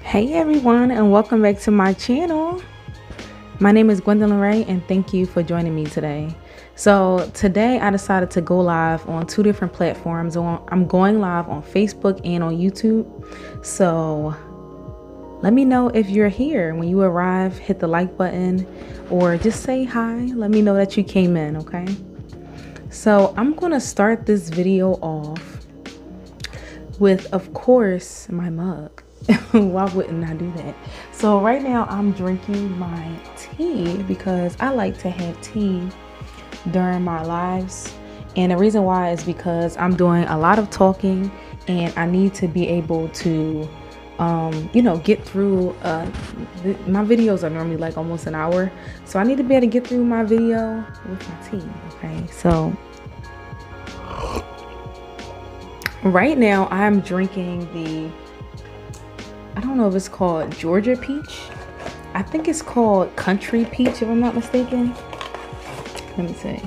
Hey everyone, and welcome back to my channel. My name is Gwendolyn Ray, and thank you for joining me today. So today I decided to go live on two different platforms. I'm going live on Facebook and on YouTube. So let me know if you're here. When you arrive, hit the like button or just say hi. Let me know that you came in, okay? So I'm gonna start this video off with, of course, my mug. Why wouldn't I do that? So right now I'm drinking my tea because I like to have tea during my lives. And the reason why is because I'm doing a lot of talking and I need to be able to, get through, my videos are normally like almost an hour. So I need to be able to get through my video with my tea, okay? So right now I'm drinking I don't know if it's called Georgia peach. I think it's called country peach if I'm not mistaken. Let me see.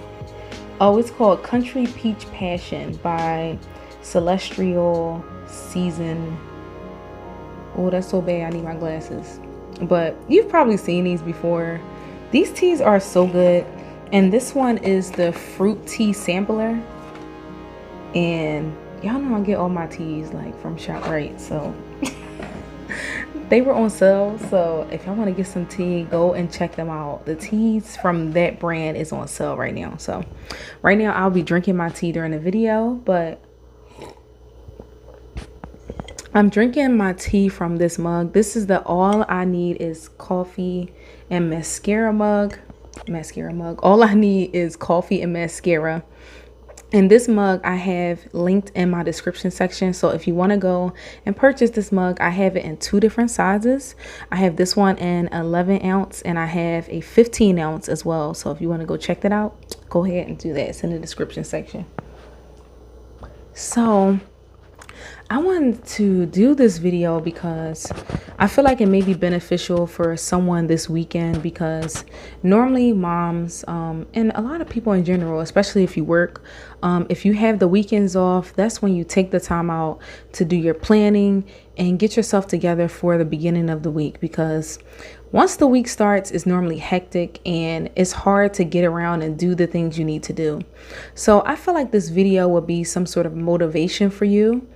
Oh, it's called Country Peach Passion by Celestial Season. Oh, that's so bad. I need my glasses. But you've probably seen these before. These teas are so good. And this one is the fruit tea sampler. And y'all know I get all my teas like from ShopRite, so they were on sale. So if y'all want to get some tea, go and check them out. The teas from that brand is on sale right now. So right now I'll be drinking my tea during the video, but I'm drinking my tea from this mug. This is the All I Need is Coffee and Mascara mug. All I need is coffee and mascara. And this mug I have linked in my description section. So if you want to go and purchase this mug, I have it in two different sizes. I have this one in 11 ounce and I have a 15 ounce as well. So if you want to go check that out, go ahead and do that. It's in the description section. So I wanted to do this video because I feel like it may be beneficial for someone this weekend, because normally moms and a lot of people in general, especially if you work, if you have the weekends off, that's when you take the time out to do your planning and get yourself together for the beginning of the week, because once the week starts, it's normally hectic and it's hard to get around and do the things you need to do. So I feel like this video will be some sort of motivation for you.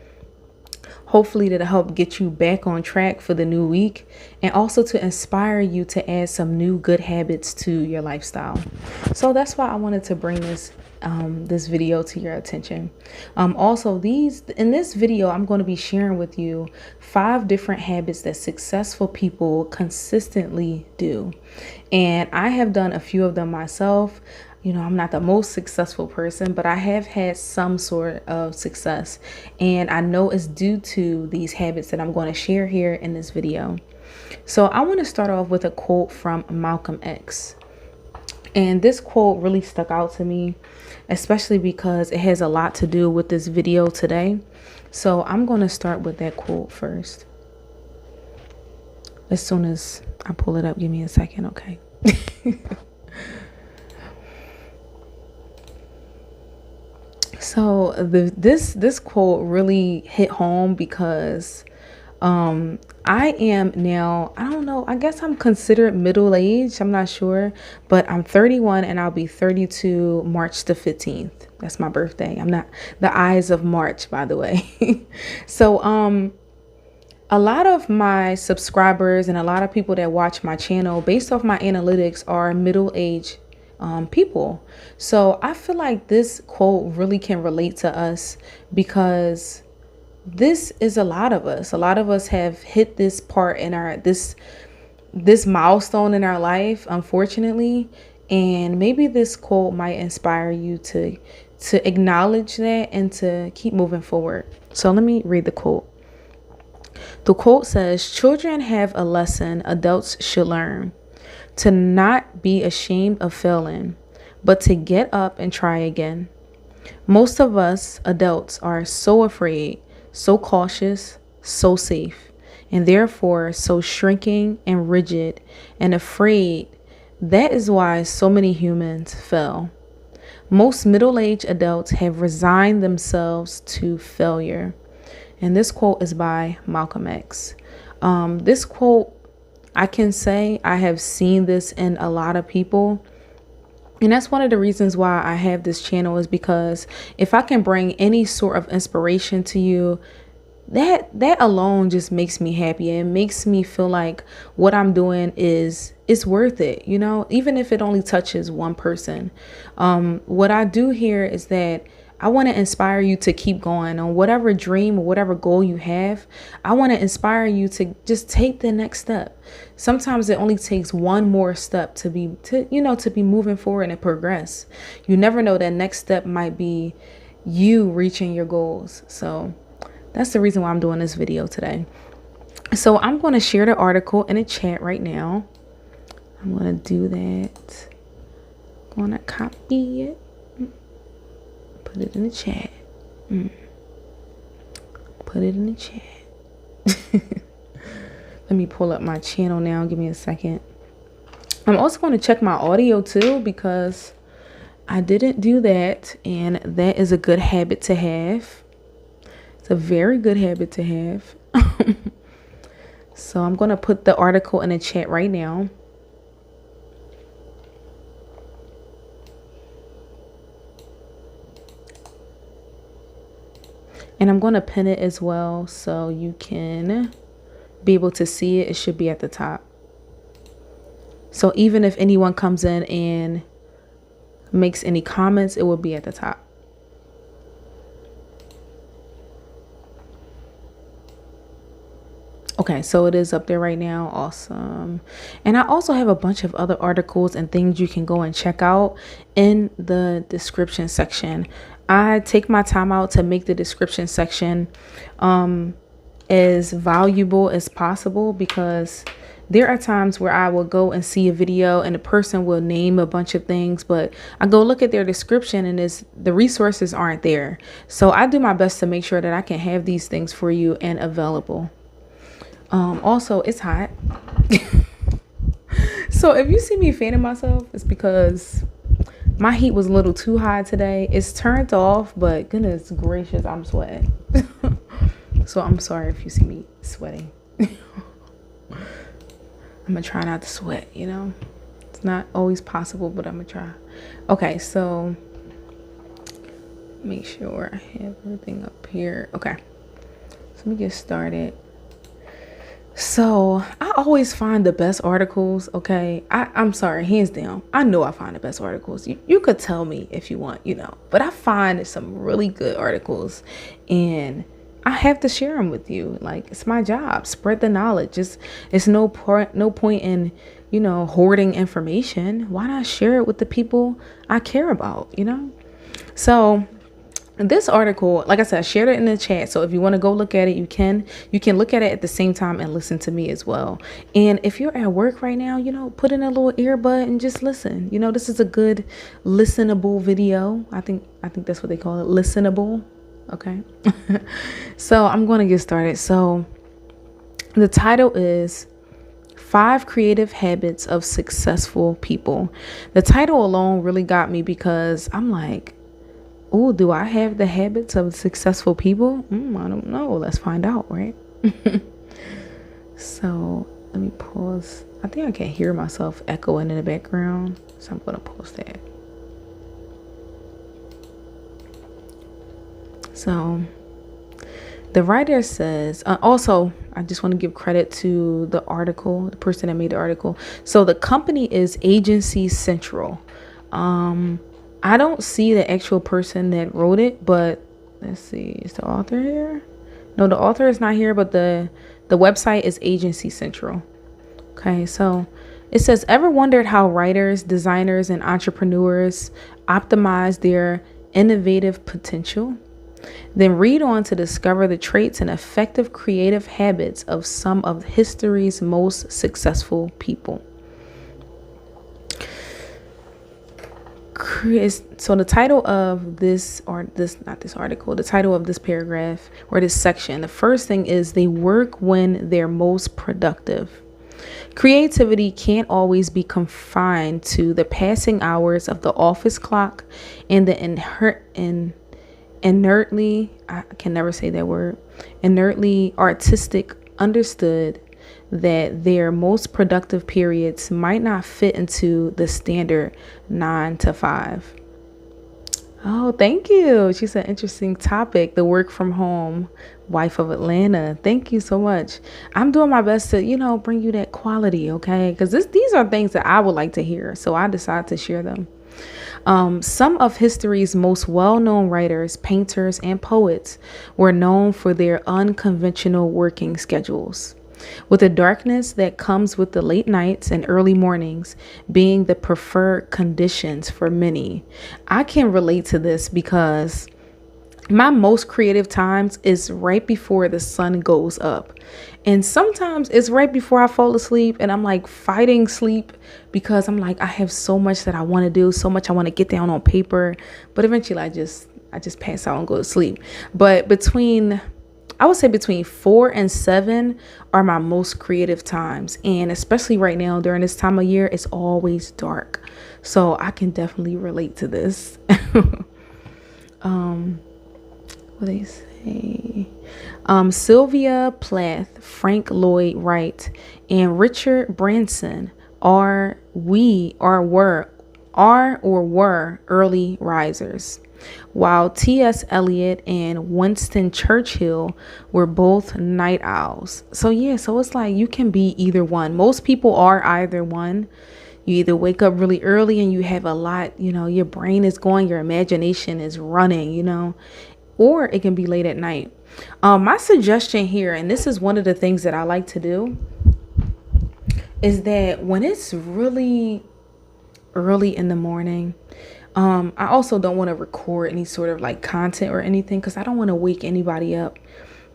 Hopefully that'll help get you back on track for the new week, and also to inspire you to add some new good habits to your lifestyle. So that's why I wanted to bring this video to your attention. Also, in this video, I'm going to be sharing with you 5 different habits that successful people consistently do. And I have done a few of them myself. You know, I'm not the most successful person, but I have had some sort of success. And I know it's due to these habits that I'm going to share here in this video. So I want to start off with a quote from Malcolm X. And this quote really stuck out to me, especially because it has a lot to do with this video today. So I'm going to start with that quote first. As soon as I pull it up, give me a second, okay? So this quote really hit home because I am now, I don't know, I guess I'm considered middle-aged. I'm not sure, but I'm 31 and I'll be 32 March the 15th. That's my birthday. I'm not the eyes of March, by the way. So a lot of my subscribers and a lot of people that watch my channel, based off my analytics, are middle-aged people. So I feel like this quote really can relate to us, because this is a lot of us. A lot of us have hit this part in our this milestone in our life, unfortunately. And maybe this quote might inspire you to acknowledge that and to keep moving forward. So let me read the quote. The quote says, "Children have a lesson adults should learn. To not be ashamed of failing, but to get up and try again. Most of us adults are so afraid, so cautious, so safe, and therefore so shrinking and rigid and afraid. That is why so many humans fail. Most middle-aged adults have resigned themselves to failure." And this quote is by Malcolm X. This quote, I can say I have seen this in a lot of people. And that's one of the reasons why I have this channel, is because if I can bring any sort of inspiration to you, that alone just makes me happy. It makes me feel like what I'm doing is worth it, you know, even if it only touches one person. What I do here is that I want to inspire you to keep going on whatever dream or whatever goal you have. I want to inspire you to just take the next step. Sometimes it only takes one more step to be moving forward and progress. You never know, that next step might be you reaching your goals. So that's the reason why I'm doing this video today. So I'm going to share the article in a chat right now. I'm going to do that. I'm going to copy it. Put it in the chat. Put it in the chat. Let me pull up my channel now. Give me a second. I'm also going to check my audio too, because I didn't do that. And that is a good habit to have. It's a very good habit to have. So I'm going to put the article in the chat right now. And I'm going to pin it as well, so you can be able to see it. It should be at the top. So even if anyone comes in and makes any comments, it will be at the top. Okay, so it is up there right now. Awesome. And I also have a bunch of other articles and things you can go and check out in the description section. I take my time out to make the description section as valuable as possible, because there are times where I will go and see a video and the person will name a bunch of things, but I go look at their description and the resources aren't there. So I do my best to make sure that I can have these things for you and available. Also, it's hot. So if you see me fanning myself, it's because my heat was a little too high today. It's turned off, but goodness gracious, I'm sweating. So I'm sorry if you see me sweating. I'm gonna try not to sweat, you know. It's not always possible, but I'm gonna try. Okay, so make sure I have everything up here. Okay, so let me get started. So I always find the best articles. Okay, I'm sorry, hands down, I know I find the best articles. You could tell me if you want, you know, but I find some really good articles and I have to share them with you. Like, it's my job. Spread the knowledge. It's no point in, you know, hoarding information. Why not share it with the people I care about, you know? So this article, like I said, I shared it in the chat. So if you want to go look at it, you can look at it at the same time and listen to me as well. And if you're at work right now, you know, put in a little earbud and just listen. You know, this is a good listenable video. I think that's what they call it, listenable. Okay. So I'm going to get started. So the title is 5 Creative Habits of Successful People. The title alone really got me, because I'm like, oh, do I have the habits of successful people? I don't know. Let's find out, right? So let me pause. I think I can hear myself echoing in the background, so I'm going to pause that. So the writer says, also, I just want to give credit to the article, the person that made the article. So the company is Agency Central. I don't see the actual person that wrote it, but let's see, is the author here? No, the author is not here, but the website is Agency Central. Okay, so it says, ever wondered how writers, designers, and entrepreneurs optimize their innovative potential? Then read on to discover the traits and effective creative habits of some of history's most successful people. So the title of this, or this, not this article, the title of this paragraph or this section, the first thing is, they work when they're most productive. Creativity can't always be confined to the passing hours of the office clock and the inertly, I can never say that word, inertly artistic, understood that their most productive periods might not fit into the standard 9 to 5. Oh, thank you. She's an interesting topic. The work from home wife of Atlanta. Thank you so much. I'm doing my best to, bring you that quality, okay? Because these are things that I would like to hear. So I decided to share them. Some of history's most well-known writers, painters, and poets were known for their unconventional working schedules, with the darkness that comes with the late nights and early mornings being the preferred conditions for many. I can relate to this because my most creative times is right before the sun goes up. And sometimes it's right before I fall asleep and I'm like fighting sleep because I'm like, I have so much that I want to do, so much I want to get down on paper. But eventually I just pass out and go to sleep. But I would say between 4 and 7 are my most creative times. And especially right now during this time of year, it's always dark. So I can definitely relate to this. What they say? Sylvia Plath, Frank Lloyd Wright, and Richard Branson were early risers, while T.S. Eliot and Winston Churchill were both night owls. So it's like you can be either one. Most people are either one. You either wake up really early and you have a lot, your brain is going, your imagination is running, or it can be late at night. My suggestion here, and this is one of the things that I like to do, is that when it's really early in the morning, I also don't want to record any sort of like content or anything because I don't want to wake anybody up.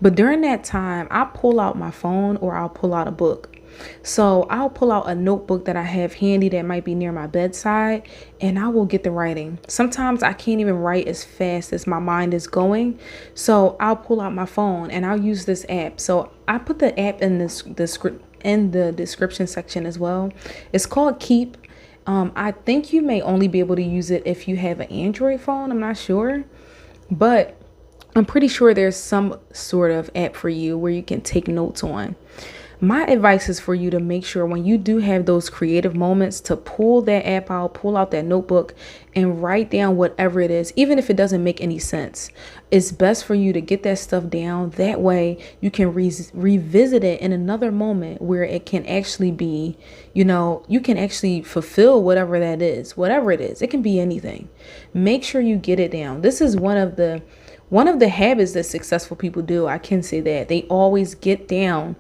But during that time, I'll pull out my phone or I'll pull out a book. So I'll pull out a notebook that I have handy that might be near my bedside, and I will get the writing. Sometimes I can't even write as fast as my mind is going. So I'll pull out my phone and I'll use this app. So I put the app in the description section as well. It's called Keep. I think you may only be able to use it if you have an Android phone. I'm not sure, but I'm pretty sure there's some sort of app for you where you can take notes on. My advice is for you to make sure when you do have those creative moments to pull that app out, pull out that notebook and write down whatever it is, even if it doesn't make any sense. It's best for you to get that stuff down. That way you can revisit it in another moment where it can actually be, you can actually fulfill whatever that is, whatever it is. It can be anything. Make sure you get it down. This is one of the habits that successful people do. I can say that they always get down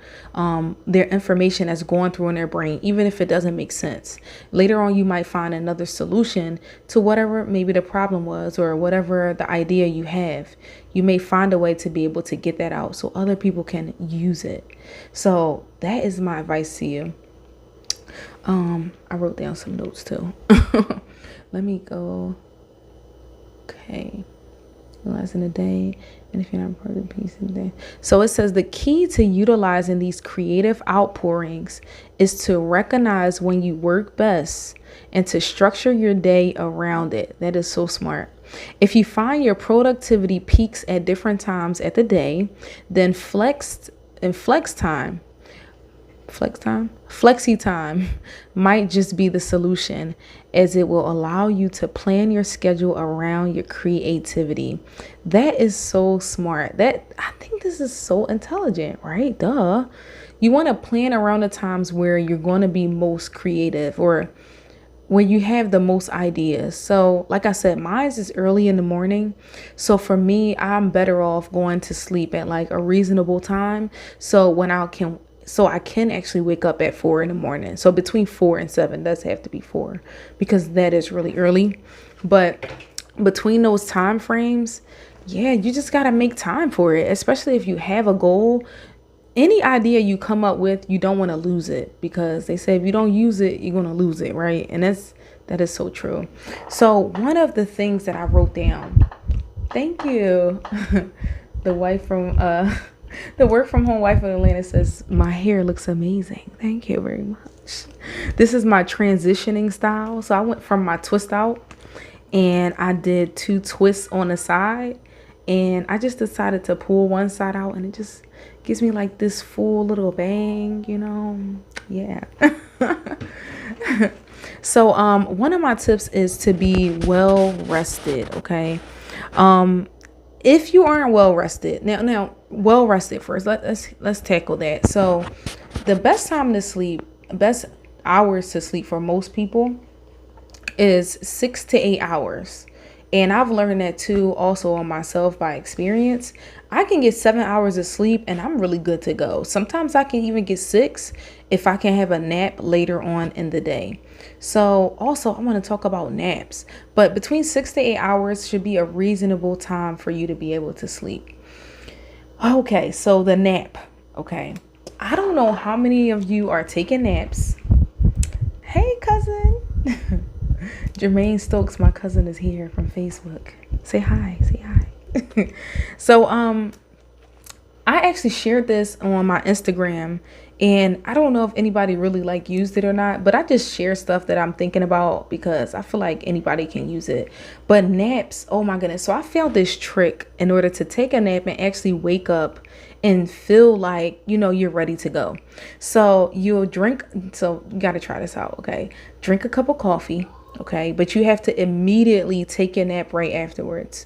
their information that's going through in their brain, even if it doesn't make sense. Later on, you might find another solution to whatever maybe the problem was or whatever the idea you have. You may find a way to be able to get that out so other people can use it. So that is my advice to you. I wrote down some notes too. Let me go. Okay. Utilizing the day, and if you're not part of the piece of the day. So it says the key to utilizing these creative outpourings is to recognize when you work best and to structure your day around it. That is so smart. If you find your productivity peaks at different times at the day, then flexi time might just be the solution, as it will allow you to plan your schedule around your creativity. That is so smart. I think this is so intelligent, right? Duh. You want to plan around the times where you're going to be most creative or when you have the most ideas. So like I said, mine is early in the morning. So for me, I'm better off going to sleep at like a reasonable time. So I can actually wake up at 4 in the morning. So between 4 and 7 does have to be 4 because that is really early. But between those time frames, you just got to make time for it, especially if you have a goal. Any idea you come up with, you don't want to lose it because they say if you don't use it, you're going to lose it, right? And that is so true. So one of the things that I wrote down, thank you, the work from home wife of Atlanta says, my hair looks amazing. Thank you very much. This is my transitioning style. So I went from my twist out and I did 2 twists on the side, and I just decided to pull one side out and it just Gives me like this full little bang, you know? Yeah. So one of my tips is to be well rested, okay? If you aren't well rested, now well rested first. Let's tackle that. So the best time to sleep, best hours to sleep for most people is 6 to 8 hours. And I've learned that too, also on myself by experience. I can get 7 hours of sleep and I'm really good to go. Sometimes I can even get 6 if I can have a nap later on in the day. So also I want to talk about naps, but between 6 to 8 hours should be a reasonable time for you to be able to sleep. Okay, so the nap. Okay, I don't know how many of you are taking naps. Hey, cousin. Jermaine Stokes, my cousin, is here from Facebook. Say hi. So I actually shared this on my Instagram, and I don't know if anybody really like used it or not, but I just share stuff that I'm thinking about because I feel like anybody can use it. But naps, oh my goodness. So I found this trick in order to take a nap and actually wake up and feel like, you know, you're ready to go. So you'll drink, so you got to try this out, okay? Drink a cup of coffee, okay? But you have to immediately take a nap right afterwards.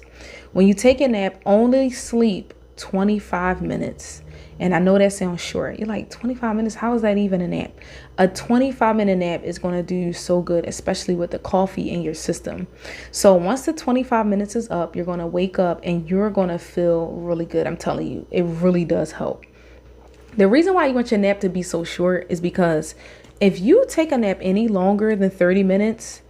When you take a nap, only sleep 25 minutes. And I know that sounds short. You're like, 25 minutes? How is that even a nap? A 25-minute nap is going to do you so good, especially with the coffee in your system. So once the 25 minutes is up, you're going to wake up and you're going to feel really good. I'm telling you, it really does help. The reason why you want your nap to be so short is because if you take a nap any longer than 30 minutes,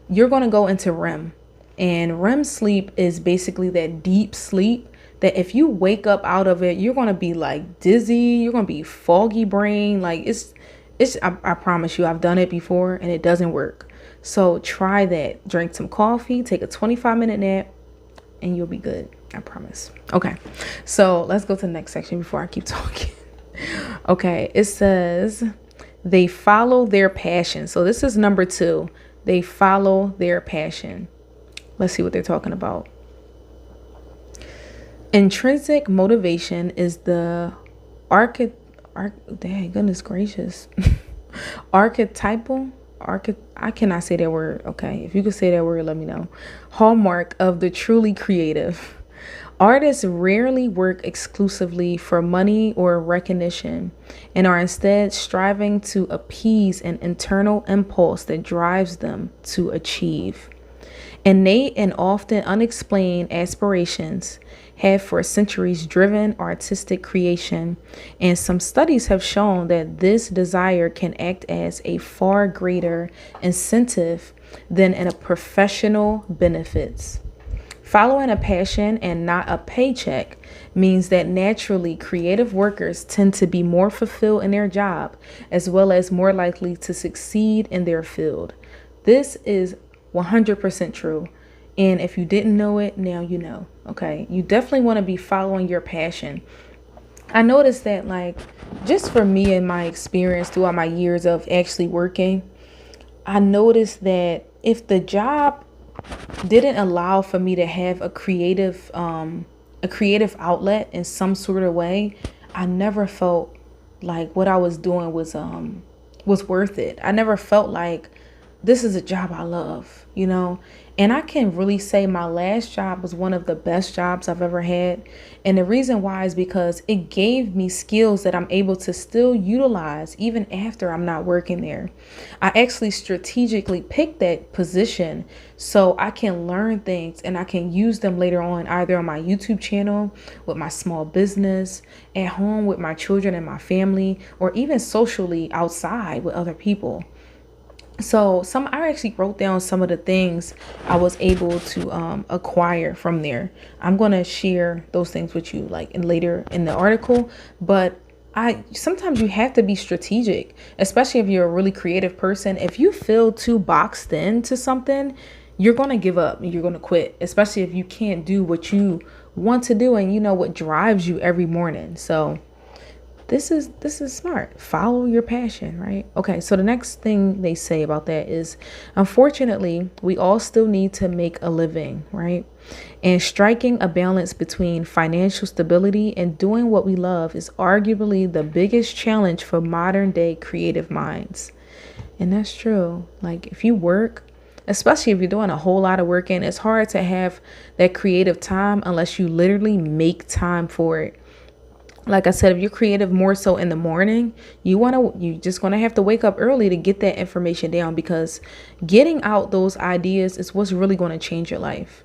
you're going to go into REM. And REM sleep is basically that deep sleep that if you wake up out of it, you're going to be like dizzy. You're going to be foggy brain. Like I promise you, I've done it before and it doesn't work. So try that. Drink some coffee, take a 25-minute nap, and you'll be good. I promise. Okay. So let's go to the next section before I keep talking. Okay. It says they follow their passion. So this is number 2. They follow their passion. Let's see what they're talking about. Intrinsic motivation is the goodness gracious. I cannot say that word. Okay. If you could say that word, let me know. Hallmark of the truly creative. Artists rarely work exclusively for money or recognition and are instead striving to appease an internal impulse that drives them to achieve. Innate and often unexplained aspirations have for centuries driven artistic creation, and some studies have shown that this desire can act as a far greater incentive than in a professional benefits. Following a passion and not a paycheck means that naturally creative workers tend to be more fulfilled in their job, as well as more likely to succeed in their field. This is 100% true. And if you didn't know it, now you know. Okay. You definitely want to be following your passion. I noticed that, like, just for me and my experience throughout my years of actually working, I noticed that if the job didn't allow for me to have a creative outlet in some sort of way, I never felt like what I was doing was worth it. I never felt like this is a job I love, you know? And I can really say my last job was one of the best jobs I've ever had. And the reason why is because it gave me skills that I'm able to still utilize even after I'm not working there. I actually strategically picked that position so I can learn things and I can use them later on, either on my YouTube channel, with my small business, at home with my children and my family, or even socially outside with other people. So I actually wrote down some of the things I was able to acquire from there. I'm going to share those things with you later in the article, but sometimes you have to be strategic, especially if you're a really creative person. If you feel too boxed into something, you're going to give up and you're going to quit, especially if you can't do what you want to do and you know what drives you every morning. So This is smart. Follow your passion, right? Okay, so the next thing they say about that is, unfortunately, we all still need to make a living, right? And striking a balance between financial stability and doing what we love is arguably the biggest challenge for modern day creative minds. And that's true. Like if you work, especially if you're doing a whole lot of work, and it's hard to have that creative time unless you literally make time for it. Like I said, if you're creative more so in the morning, you just gonna have to wake up early to get that information down, because getting out those ideas is what's really going to change your life.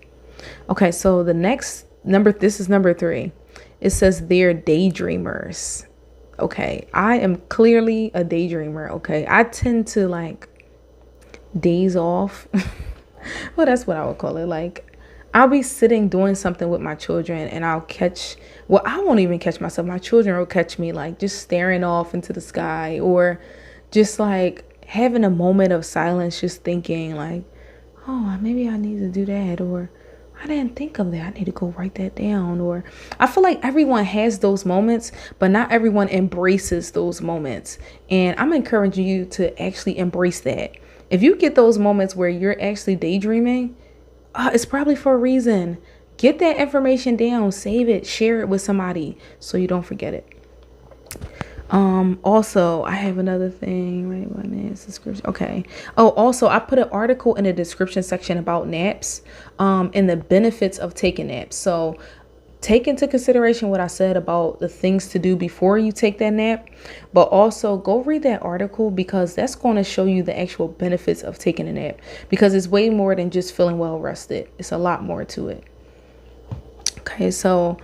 Okay, so the next number, this is number 3. It says they're daydreamers. Okay, I am clearly a daydreamer. Okay, I tend to like days off. Well, that's what I would call it. Like I'll be sitting doing something with my children and I won't even catch myself. My children will catch me like just staring off into the sky, or just like having a moment of silence, just thinking like, oh, maybe I need to do that, or I didn't think of that. I need to go write that down. Or I feel like everyone has those moments, but not everyone embraces those moments. And I'm encouraging you to actually embrace that. If you get those moments where you're actually daydreaming, it's probably for a reason. Get that information down, save it, share it with somebody so you don't forget it. Also, I have another thing. Wait, what is description? Okay. Oh, also, I put an article in the description section about naps, and the benefits of taking naps. So take into consideration what I said about the things to do before you take that nap, but also go read that article, because that's going to show you the actual benefits of taking a nap, because it's way more than just feeling well rested. It's a lot more to it. Okay, so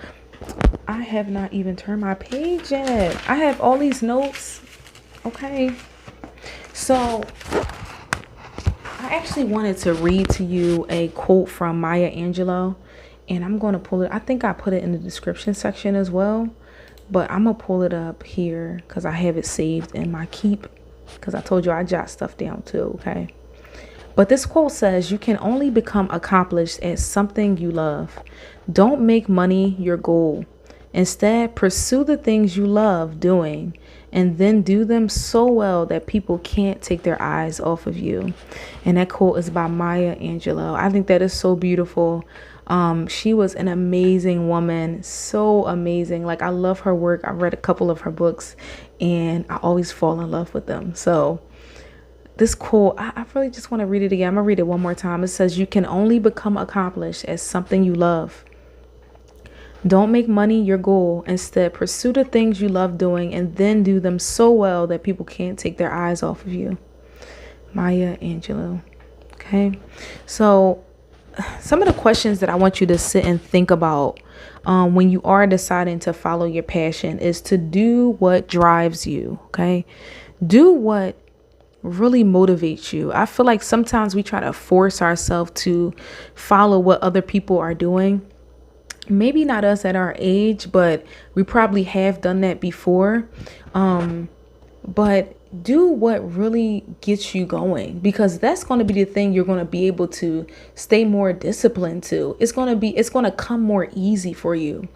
I have not even turned my page yet. I have all these notes. Okay, so I actually wanted to read to you a quote from Maya Angelou, and I'm going to pull it. I think I put it in the description section as well, but I'm going to pull it up here because I have it saved in my keep, because I told you I jot stuff down too, okay? But this quote says, you can only become accomplished at something you love. Don't make money your goal. Instead, pursue the things you love doing, and then do them so well that people can't take their eyes off of you. And that quote is by Maya Angelou. I think that is so beautiful. She was an amazing woman, so amazing. Like I love her work. I read a couple of her books and I always fall in love with them. So this quote, I really just want to read it again. I'm gonna read it one more time. It says, you can only become accomplished at something you love. Don't make money your goal. Instead, pursue the things you love doing, and then do them so well that people can't take their eyes off of you. Maya Angelou. Okay, so some of the questions that I want you to sit and think about when you are deciding to follow your passion is to do what drives you. Okay, do what really motivates you. I feel like sometimes we try to force ourselves to follow what other people are doing. Maybe not us at our age, but we probably have done that before. But do what really gets you going, because that's going to be the thing you're going to be able to stay more disciplined to. It's going to come more easy for you.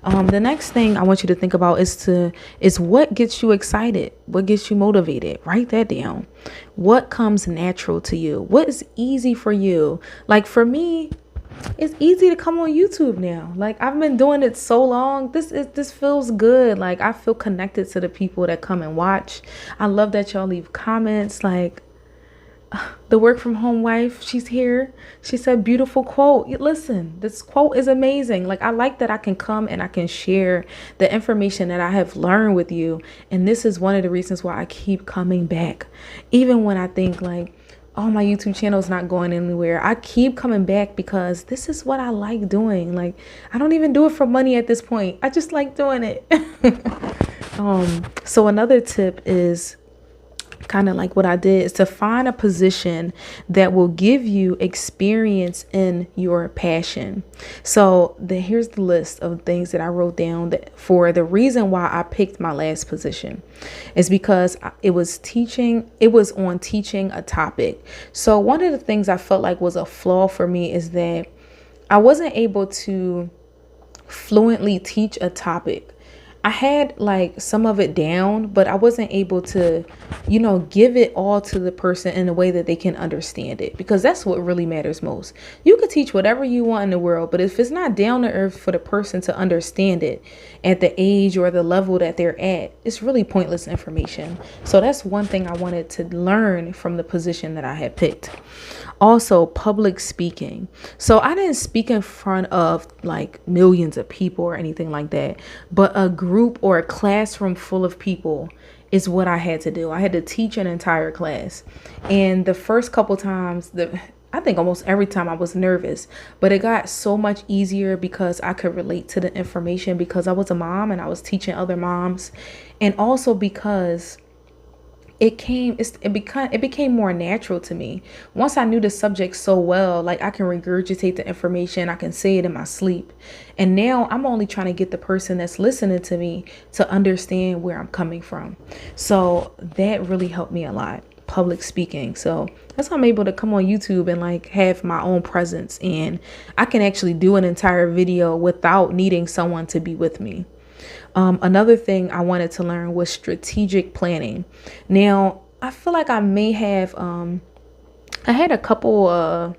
The next thing I want you to think about is what gets you excited, what gets you motivated. Write that down. What comes natural to you? What is easy for you? Like for me, it's easy to come on YouTube now. Like I've been doing it so long. This feels good. Like I feel connected to the people that come and watch. I love that y'all leave comments. Like the work from home wife, she's here. She said, beautiful quote. Listen, this quote is amazing. Like I like that I can come and I can share the information that I have learned with you. And this is one of the reasons why I keep coming back. Even when I think like, oh, my YouTube channel is not going anywhere, I keep coming back because this is what I like doing. Like, I don't even do it for money at this point. I just like doing it. So another tip is kind of like what I did, is to find a position that will give you experience in your passion. So here's the list of things that I wrote down that for the reason why I picked my last position is because it was on teaching a topic. So one of the things I felt like was a flaw for me is that I wasn't able to fluently teach a topic. I had like some of it down, but I wasn't able to, give it all to the person in a way that they can understand it, because that's what really matters most. You could teach whatever you want in the world, but if it's not down to earth for the person to understand it at the age or the level that they're at, it's really pointless information. So that's one thing I wanted to learn from the position that I had picked. Also, public speaking. So I didn't speak in front of like millions of people or anything like that, but a group or a classroom full of people is what I had to do. I had to teach an entire class. And the first couple times, I think almost every time, I was nervous, but it got so much easier because I could relate to the information, because I was a mom and I was teaching other moms. And also because it became more natural to me. Once I knew the subject so well, like I can regurgitate the information, I can say it in my sleep. And now I'm only trying to get the person that's listening to me to understand where I'm coming from. So that really helped me a lot, public speaking. So that's how I'm able to come on YouTube and like have my own presence, and I can actually do an entire video without needing someone to be with me. Another thing I wanted to learn was strategic planning. Now, I feel like I may have, I had a couple,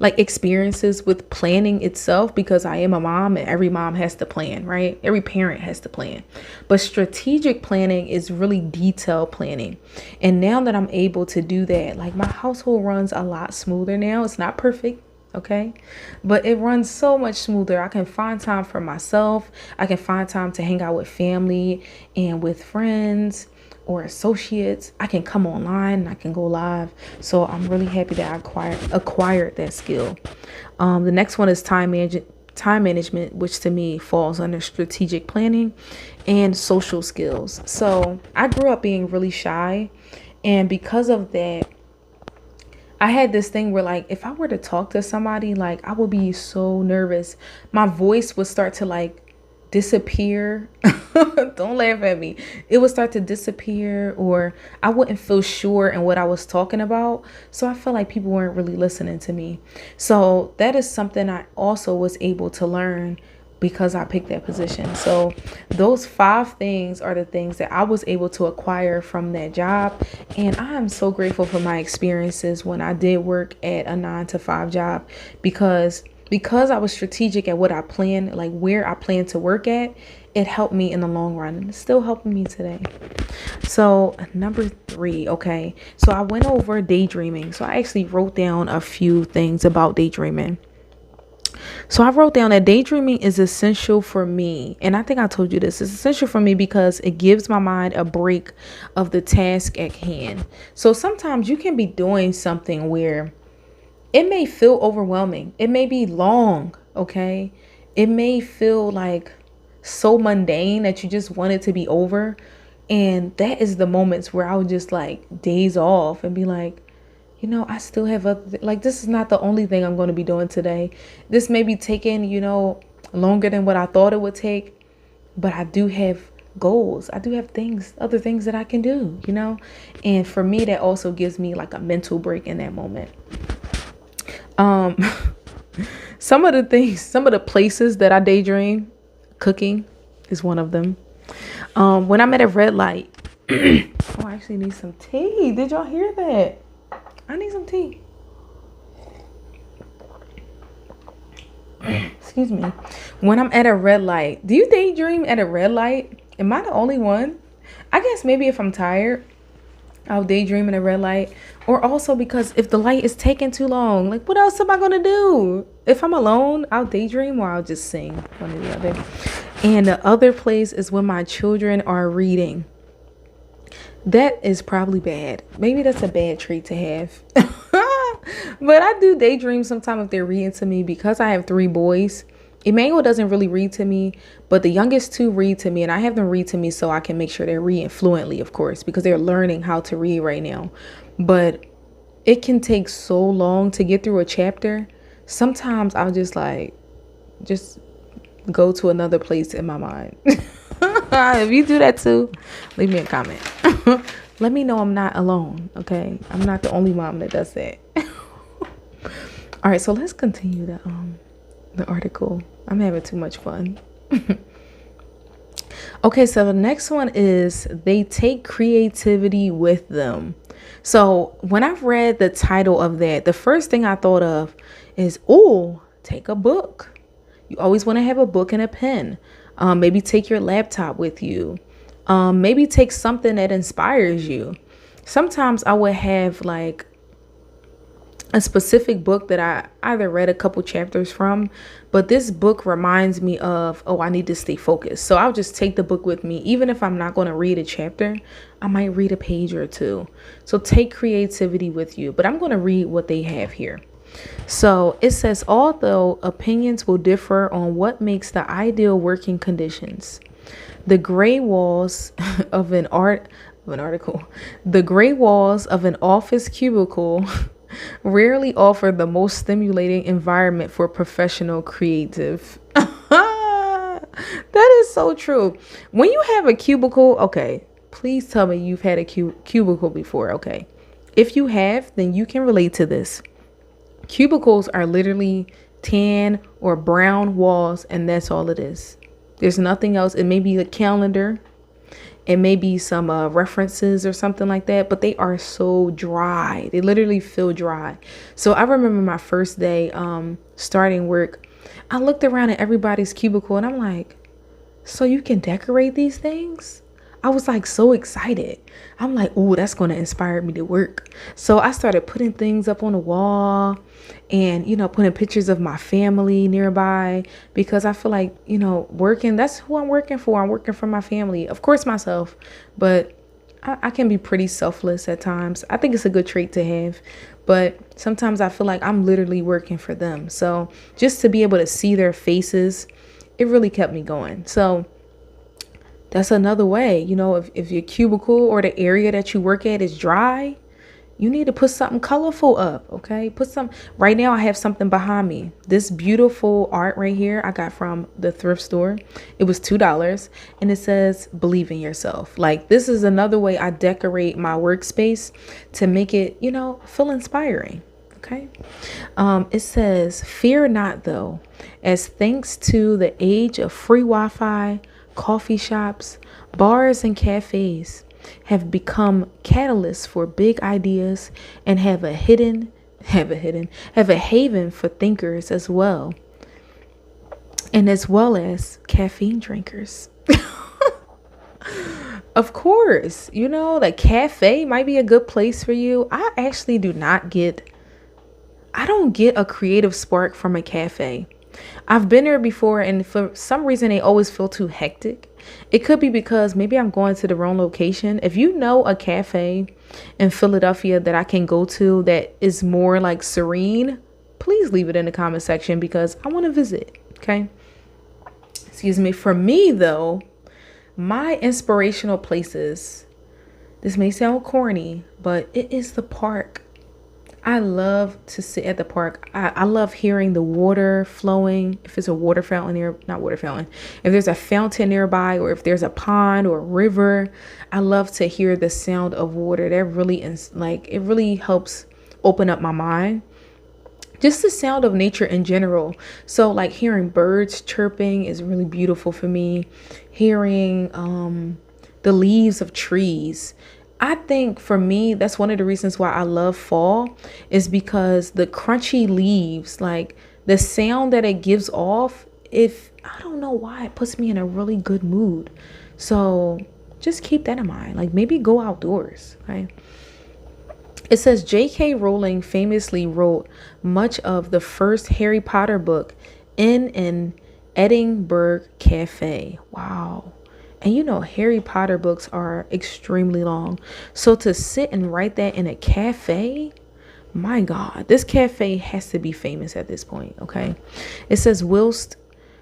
like experiences with planning itself, because I am a mom and every mom has to plan, right? Every parent has to plan. But strategic planning is really detailed planning. And now that I'm able to do that, like my household runs a lot smoother now. It's not perfect. Okay, but it runs so much smoother. I can find time for myself. I can find time to hang out with family and with friends or associates. I can come online and I can go live. So I'm really happy that I acquired that skill. The next one is time management, which to me falls under strategic planning, and social skills. So I grew up being really shy, and because of that, I had this thing where like if I were to talk to somebody, like I would be so nervous. My voice would start to like disappear. Don't laugh at me. It would start to disappear, or I wouldn't feel sure in what I was talking about. So I felt like people weren't really listening to me. So that is something I also was able to learn because I picked that position. So those 5 things are the things that I was able to acquire from that job. And I am so grateful for my experiences when I did work at a 9-to-5 job, because I was strategic at what I planned, like where I plan to work at. It helped me in the long run, and it's still helping me today. So number 3, okay. So I went over daydreaming. So I actually wrote down a few things about daydreaming. So I wrote down that daydreaming is essential for me. And I think I told you this. It's essential for me because it gives my mind a break of the task at hand. So sometimes you can be doing something where it may feel overwhelming. It may be long, okay? It may feel like so mundane that you just want it to be over. And that is the moments where I would just like daze off and be like, I still have like, this is not the only thing I'm going to be doing today. This may be taking, longer than what I thought it would take, but I do have goals. I do have other things that I can do, and for me, that also gives me like a mental break in that moment. Some of the places that I daydream, cooking is one of them. When I'm at a red light, I actually need some tea. Did y'all hear that? I need some tea. Excuse me. When I'm at a red light, do you daydream at a red light? Am I the only one? I guess maybe if I'm tired, I'll daydream at a red light. Or also because if the light is taking too long, like what else am I going to do? If I'm alone, I'll daydream or I'll just sing, one or the other. And the other place is when my children are reading. That is probably bad. Maybe that's a bad trait to have. But I do daydream sometimes if they're reading to me, because I have 3 boys. Emmanuel doesn't really read to me, but the youngest 2 read to me, and I have them read to me so I can make sure they're reading fluently, of course, because they're learning how to read right now. But it can take so long to get through a chapter. Sometimes I'll just go to another place in my mind. If you do that too, leave me a comment. Let me know I'm not alone, okay? I'm not the only mom that does that. All right, so let's continue the article. I'm having too much fun. Okay, so the next one is they take creativity with them. So when I read the title of that, the first thing I thought of is, oh, take a book. You always want to have a book and a pen. Maybe take your laptop with you. Maybe take something that inspires you. Sometimes I would have like a specific book that I either read a couple chapters from, but this book reminds me of, oh, I need to stay focused. So I'll just take the book with me. Even if I'm not going to read a chapter, I might read a page or two. So take creativity with you, but I'm going to read what they have here. So it says, although opinions will differ on what makes the ideal working conditions, the gray walls of the gray walls of an office cubicle rarely offer the most stimulating environment for professional creative. That is so true. When you have a cubicle, okay, please tell me you've had a cubicle before, okay? If you have, then you can relate to this. Cubicles are literally tan or brown walls, and that's all it is. There's nothing else. It may be a calendar. It may be some references or something like that, but they are so dry. They literally feel dry. So I remember my first day starting work. I looked around at everybody's cubicle and I'm like, so you can decorate these things? I was like so excited. I'm like, oh, that's going to inspire me to work. So I started putting things up on the wall and, putting pictures of my family nearby, because I feel like, working, that's who I'm working for. I'm working for my family, of course, myself, but I can be pretty selfless at times. I think it's a good trait to have, but sometimes I feel like I'm literally working for them. So just to be able to see their faces, it really kept me going. So that's another way, if your cubicle or the area that you work at is dry, you need to put something colorful up, okay? Right now I have something behind me. This beautiful art right here I got from the thrift store. It was $2 and it says, believe in yourself. Like, this is another way I decorate my workspace to make it, feel inspiring. Okay. It says, fear not though, as thanks to the age of free Wi-Fi, coffee shops, bars, and cafes have become catalysts for big ideas and have a haven for thinkers as well. And as well as caffeine drinkers. Of course, the cafe might be a good place for you. I actually don't get a creative spark from a cafe. I've been there before, and for some reason they always feel too hectic. It could be because maybe I'm going to the wrong location. If you know a cafe in Philadelphia that I can go to that is more like serene, please leave it in the comment section because I want to visit. Okay. Excuse me. For me though, my inspirational places, this may sound corny, but it is the park. I love to sit at the park. I love hearing the water flowing. If it's a water fountain near, not water fountain, if there's a fountain nearby, or if there's a pond or a river, I love to hear the sound of water. That really is it really helps open up my mind. Just the sound of nature in general. So like hearing birds chirping is really beautiful for me. Hearing the leaves of trees. I think for me, that's one of the reasons why I love fall, is because the crunchy leaves, like the sound that it gives off, I don't know why, it puts me in a really good mood. So just keep that in mind. Like maybe go outdoors. Okay. It says J.K. Rowling famously wrote much of the first Harry Potter book in an Edinburgh cafe. Wow. And Harry Potter books are extremely long. So to sit and write that in a cafe, my God, this cafe has to be famous at this point, okay? It says, whilst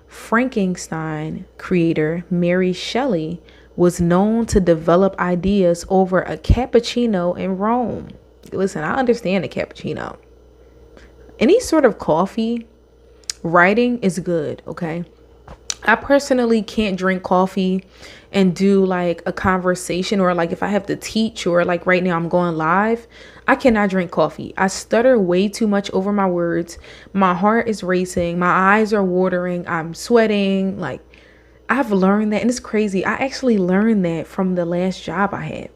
Frankenstein creator Mary Shelley was known to develop ideas over a cappuccino in Rome. Listen, I understand a cappuccino. Any sort of coffee, writing is good, okay? I personally can't drink coffee and do like a conversation, or like if I have to teach, or like right now I'm going live, I cannot drink coffee. I stutter way too much over my words. My heart is racing. My eyes are watering. I'm sweating. Like I've learned that, and it's crazy. I actually learned that from the last job I had.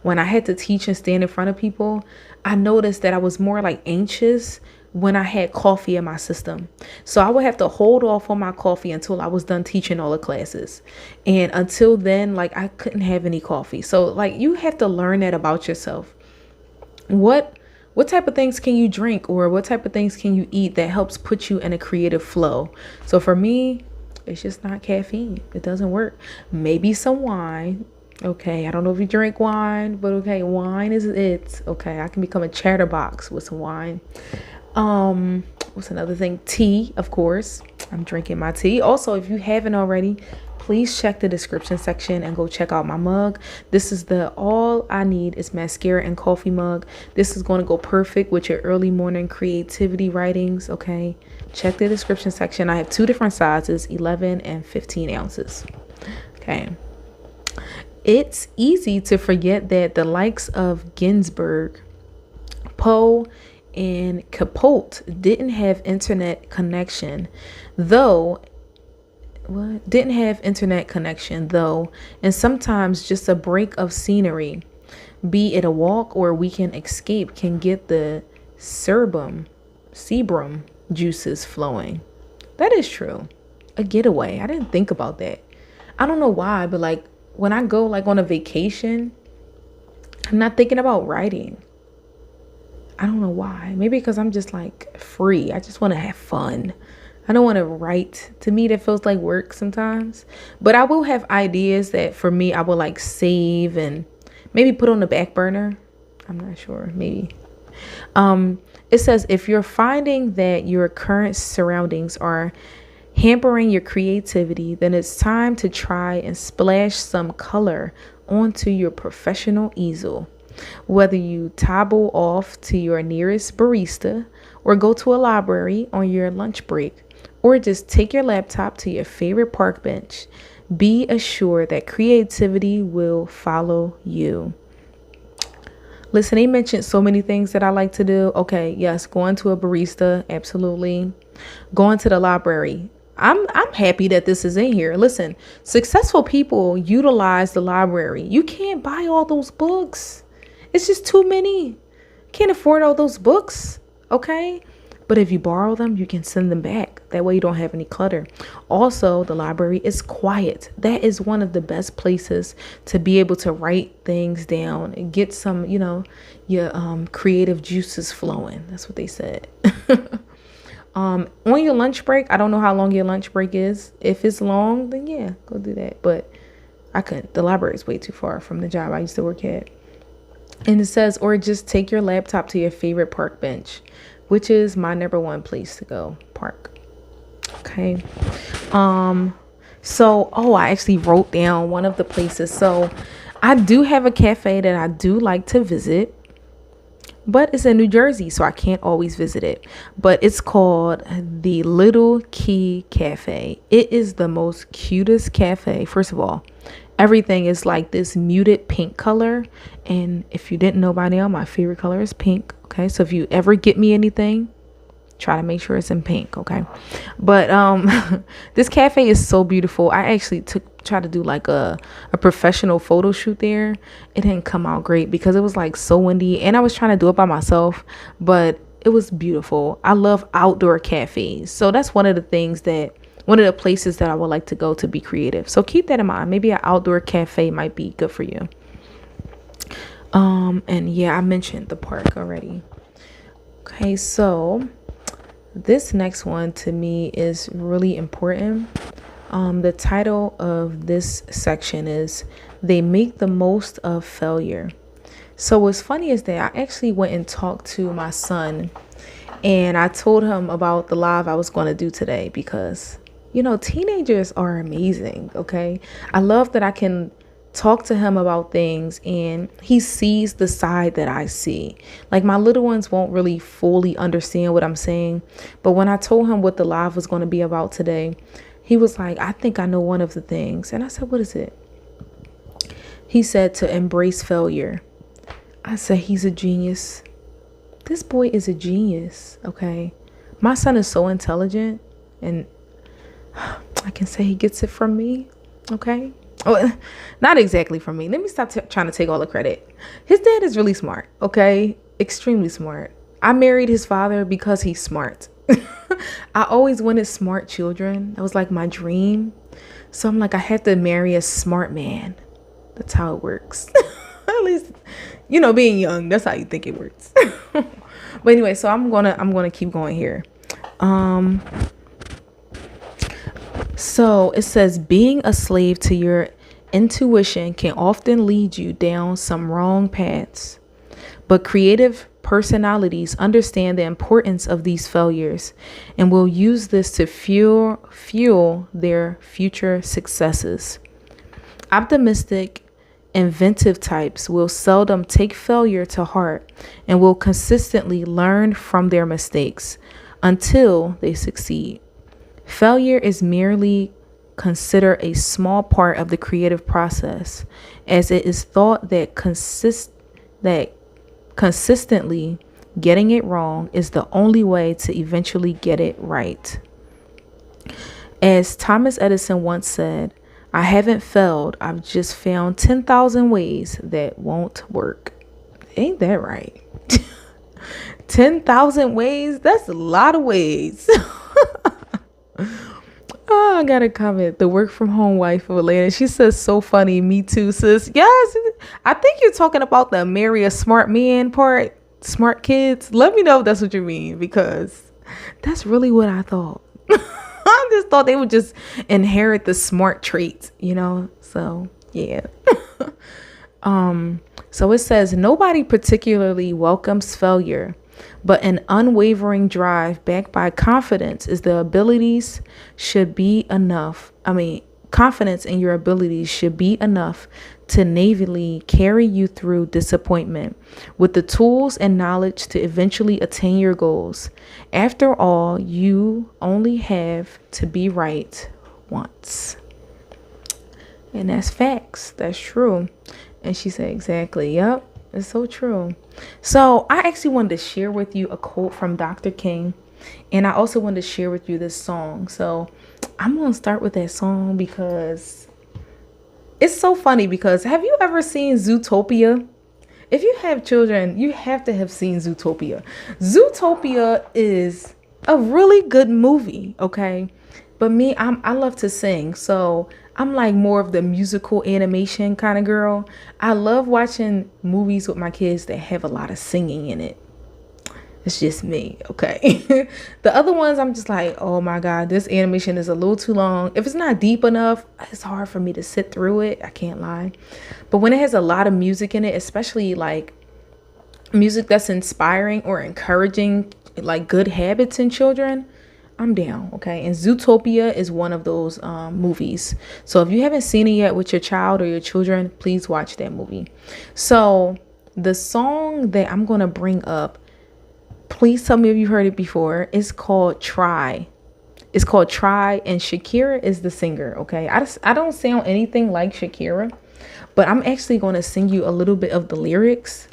When I had to teach and stand in front of people, I noticed that I was more like anxious when I had coffee in my system. So I would have to hold off on my coffee until I was done teaching all the classes. And until then, like I couldn't have any coffee. So like you have to learn that about yourself. What type of things can you drink, or what type of things can you eat that helps put you in a creative flow? So for me, it's just not caffeine. It doesn't work. Maybe some wine. Okay, I don't know if you drink wine, but okay, wine is it. Okay, I can become a chatterbox with some wine. What's another thing? Tea, of course. I'm drinking my tea. Also, if you haven't already, please check the description section and go check out my mug. This is the all I need is mascara and coffee mug. This is going to go perfect with your early morning creativity writings. Okay, check the description section. I have 2 different sizes, 11 and 15 ounces. Okay. It's easy to forget that the likes of Ginsberg, Poe, and Capote didn't have internet connection, though. Didn't have internet connection, though, and sometimes just a break of scenery, be it a walk or a weekend escape, can get the sebum juices flowing. That is true. A getaway. I didn't think about that. I don't know why, but like when I go like on a vacation, I'm not thinking about writing. I don't know why. Maybe because I'm just like free. I just want to have fun. I don't want to write. To me, that feels like work sometimes. But I will have ideas that for me, I will like save and maybe put on the back burner. I'm not sure. Maybe. It says, if you're finding that your current surroundings are hampering your creativity, then it's time to try and splash some color onto your professional easel. Whether you tabble off to your nearest barista, or go to a library on your lunch break, or just take your laptop to your favorite park bench, be assured that creativity will follow you. Listen, they mentioned so many things that I like to do. Okay, yes, going to a barista, absolutely. Going to the library. I'm happy that this is in here. Listen, successful people utilize the library. You can't buy all those books. It's just too many. Can't afford all those books. Okay. But if you borrow them, you can send them back. That way you don't have any clutter. Also, the library is quiet. That is one of the best places to be able to write things down and get some, your creative juices flowing. That's what they said. On your lunch break, I don't know how long your lunch break is. If it's long, then yeah, go do that. But I couldn't. The library is way too far from the job I used to work at. And it says, or just take your laptop to your favorite park bench, which is my number one place to go, park. Okay. I actually wrote down one of the places. So I do have a cafe that I do like to visit, but it's in New Jersey, so I can't always visit it. But it's called the Little Key Cafe. It is the most cutest cafe. First of all, everything is like this muted pink color. And if you didn't know by now, my favorite color is pink. Okay, so if you ever get me anything, try to make sure it's in pink. Okay, but this cafe is so beautiful. I actually tried to do like a professional photo shoot there. It didn't come out great because it was like so windy, and I was trying to do it by myself, but it was beautiful. I love outdoor cafes, so that's one of the places that I would like to go to be creative. So keep that in mind. Maybe an outdoor cafe might be good for you. And yeah, I mentioned the park already. Okay, so this next one to me is really important. The title of this section is They Make the Most of Failure. So what's funny is that I actually went and talked to my son, and I told him about the live I was going to do today because, teenagers are amazing. Okay. I love that I can talk to him about things and he sees the side that I see. Like my little ones won't really fully understand what I'm saying. But when I told him what the live was going to be about today, he was like, I think I know one of the things. And I said, what is it? He said to embrace failure. I said, he's a genius. This boy is a genius. Okay. My son is so intelligent, and I can say he gets it from me. Okay. Oh, not exactly from me. Let me stop trying to take all the credit. His dad is really smart. Okay. Extremely smart. I married his father because he's smart. I always wanted smart children. That was like my dream. So I'm like, I had to marry a smart man. That's how it works. At least, being young, that's how you think it works. But anyway, so I'm gonna keep going here. So it says being a slave to your intuition can often lead you down some wrong paths. But creative personalities understand the importance of these failures and will use this to fuel their future successes. Optimistic, inventive types will seldom take failure to heart and will consistently learn from their mistakes until they succeed. Failure is merely considered a small part of the creative process, as it is thought that consistently getting it wrong is the only way to eventually get it right. As Thomas Edison once said, I haven't failed, I've just found 10,000 ways that won't work. Ain't that right? 10,000 ways? That's a lot of ways. Oh, I got a comment. The work from home wife of Atlanta. She says, so funny. Me too, sis. Yes. I think you're talking about the marry a smart man part. Smart kids. Let me know if that's what you mean, because that's really what I thought. I just thought they would just inherit the smart traits, So, yeah. So it says, nobody particularly welcomes failure, but an unwavering drive backed by confidence is the abilities should be enough. Confidence in your abilities should be enough to naively carry you through disappointment with the tools and knowledge to eventually attain your goals. After all, you only have to be right once. And that's facts. That's true. And she said, exactly. Yep. It's so true. So I actually wanted to share with you a quote from Dr. King. And I also wanted to share with you this song. So I'm going to start with that song because it's so funny. Because have you ever seen Zootopia? If you have children, you have to have seen Zootopia. Zootopia is a really good movie. Okay. But me, I love to sing. So I'm like more of the musical animation kind of girl. I love watching movies with my kids that have a lot of singing in it. It's just me, okay? The other ones, I'm just like, oh my God, this animation is a little too long. If it's not deep enough, it's hard for me to sit through it. I can't lie. But when it has a lot of music in it, especially like music that's inspiring or encouraging like good habits in children, I'm down, okay? And Zootopia is one of those movies. So if you haven't seen it yet with your child or your children, please watch that movie. So the song that I'm going to bring up, please tell me if you heard it before. It's called Try. It's called Try, and Shakira is the singer, okay? I don't sound anything like Shakira, but I'm actually going to sing you a little bit of the lyrics.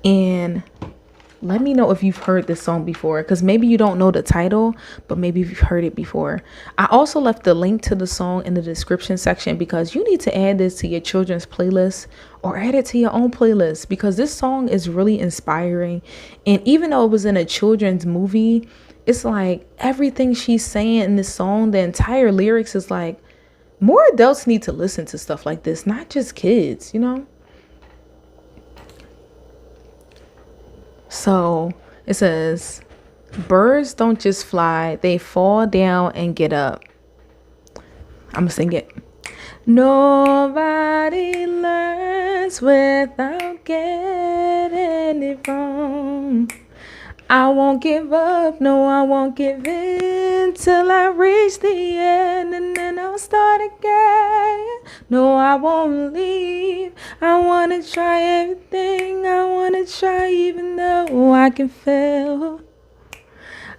And let me know if you've heard this song before, because maybe you don't know the title, but maybe you've heard it before. I also left the link to the song in the description section because you need to add this to your children's playlist or add it to your own playlist, because this song is really inspiring. And even though it was in a children's movie, it's like everything she's saying in this song, the entire lyrics is like, more adults need to listen to stuff like this, not just kids, So it says, birds don't just fly, they fall down and get up. I'm gonna sing it. Nobody learns without getting it wrong. I won't give up, no, I won't give in till I reach the end, and then I'll start again. No, I won't leave. I wanna try everything. I wanna try even though I can fail.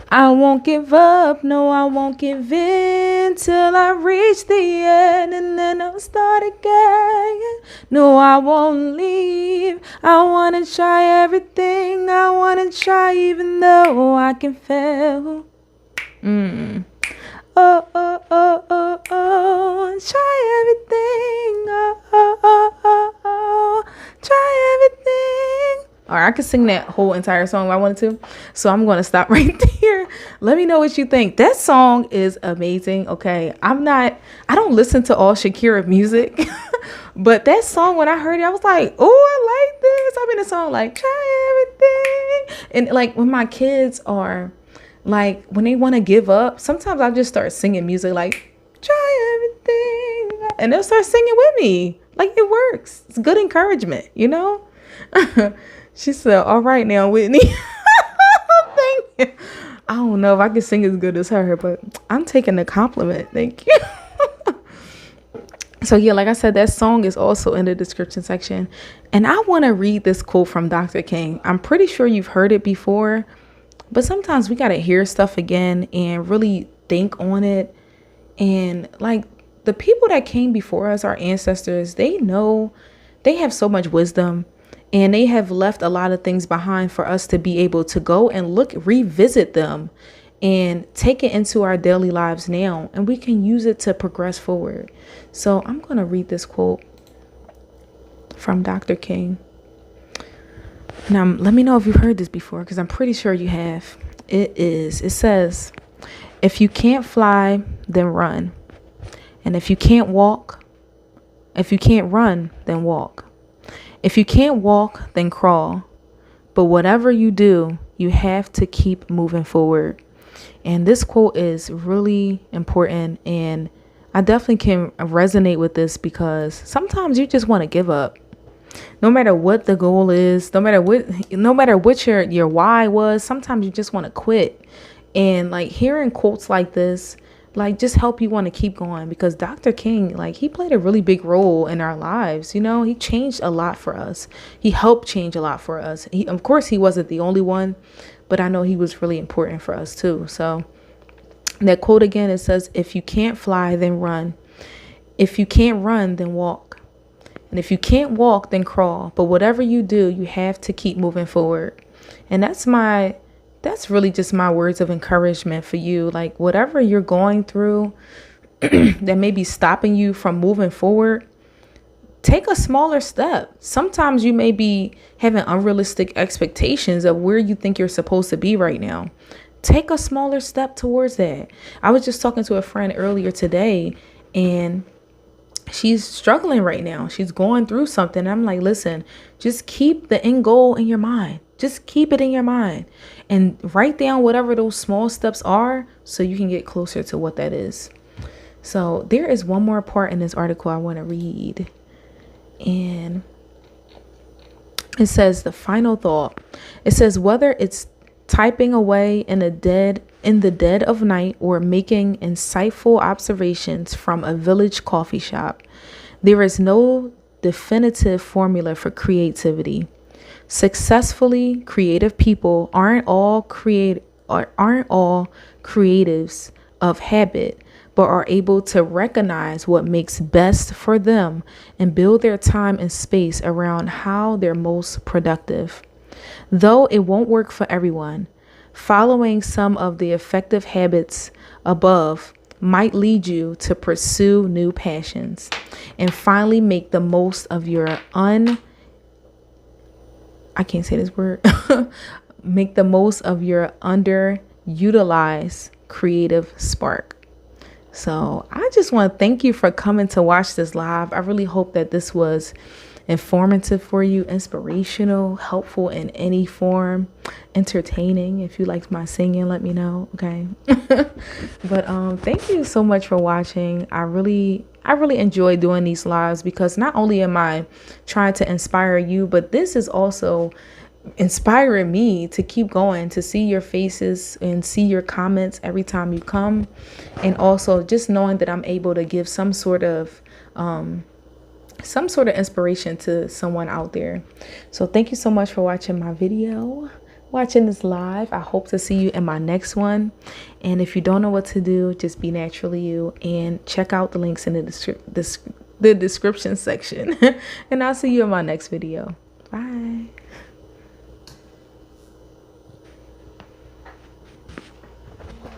I won't give up, no, I won't give in till I reach the end, and then I'll start again. No, I won't leave. I wanna try everything. I wanna try even though I can fail. Oh, oh, oh, oh, oh, sing that whole entire song if I wanted to. So I'm going to stop right there. Let me know what you think. That song is amazing. Okay. I don't listen to all Shakira music, but that song, when I heard it, I was like, oh, I like this. I'm in a song like, try everything. And like when my kids are like, when they want to give up, sometimes I just start singing music like, try everything. And they'll start singing with me. Like, it works. It's good encouragement, you know? She said, all right now, Whitney. Thank you. I don't know if I can sing as good as her, but I'm taking the compliment. Thank you. So yeah, like I said, that song is also in the description section. And I want to read this quote from Dr. King. I'm pretty sure you've heard it before, but sometimes we got to hear stuff again and really think on it. And like the people that came before us, our ancestors, they know, they have so much wisdom, and they have left a lot of things behind for us to be able to go and revisit them and take it into our daily lives now, and we can use it to progress forward. So I'm going to read this quote from Dr. King. Now, let me know if you've heard this before, because I'm pretty sure you have. It says, if you can't fly, then run. And if you can't run, then walk. If you can't walk, then crawl. But whatever you do, you have to keep moving forward. And this quote is really important, and I definitely can resonate with this, because sometimes you just want to give up. No matter what the goal is, no matter what your why was, sometimes you just want to quit. And like hearing quotes like this, like just help you want to keep going, because Dr. King, like he played a really big role in our lives. You know, he changed a lot for us. He helped change a lot for us. Of course, he wasn't the only one, but I know he was really important for us too. So that quote again, it says, if you can't fly, then run. If you can't run, then walk. And if you can't walk, then crawl. But whatever you do, you have to keep moving forward. And that's really just my words of encouragement for you. Like whatever you're going through that may be stopping you from moving forward, take a smaller step. Sometimes you may be having unrealistic expectations of where you think you're supposed to be right now. Take a smaller step towards that. I was just talking to a friend earlier today, and she's struggling right now. She's going through something. I'm like, listen, just keep the end goal in your mind. Just keep it in your mind and write down whatever those small steps are so you can get closer to what that is. So there is one more part in this article I want to read. And it says the final thought. It says, whether it's typing away in the dead of night or making insightful observations from a village coffee shop, there is no definitive formula for creativity. Successfully creative people aren't all creatives of habit, but are able to recognize what makes best for them and build their time and space around how they're most productive. Though it won't work for everyone, following some of the effective habits above might lead you to pursue new passions and finally make the most of your make the most of your underutilized creative spark. So I just want to thank you for coming to watch this live. I really hope that this was informative for you, inspirational, helpful in any form, entertaining. If you liked my singing, let me know. Okay. But thank you so much for watching. I really enjoy doing these lives, because not only am I trying to inspire you, but this is also inspiring me to keep going, to see your faces and see your comments every time you come. And also just knowing that I'm able to give some sort of inspiration to someone out there. So thank you so much for watching my video, watching this live. I hope to see you in my next one. And if you don't know what to do, just be naturally you and check out the links in the description section. And I'll see you in my next video.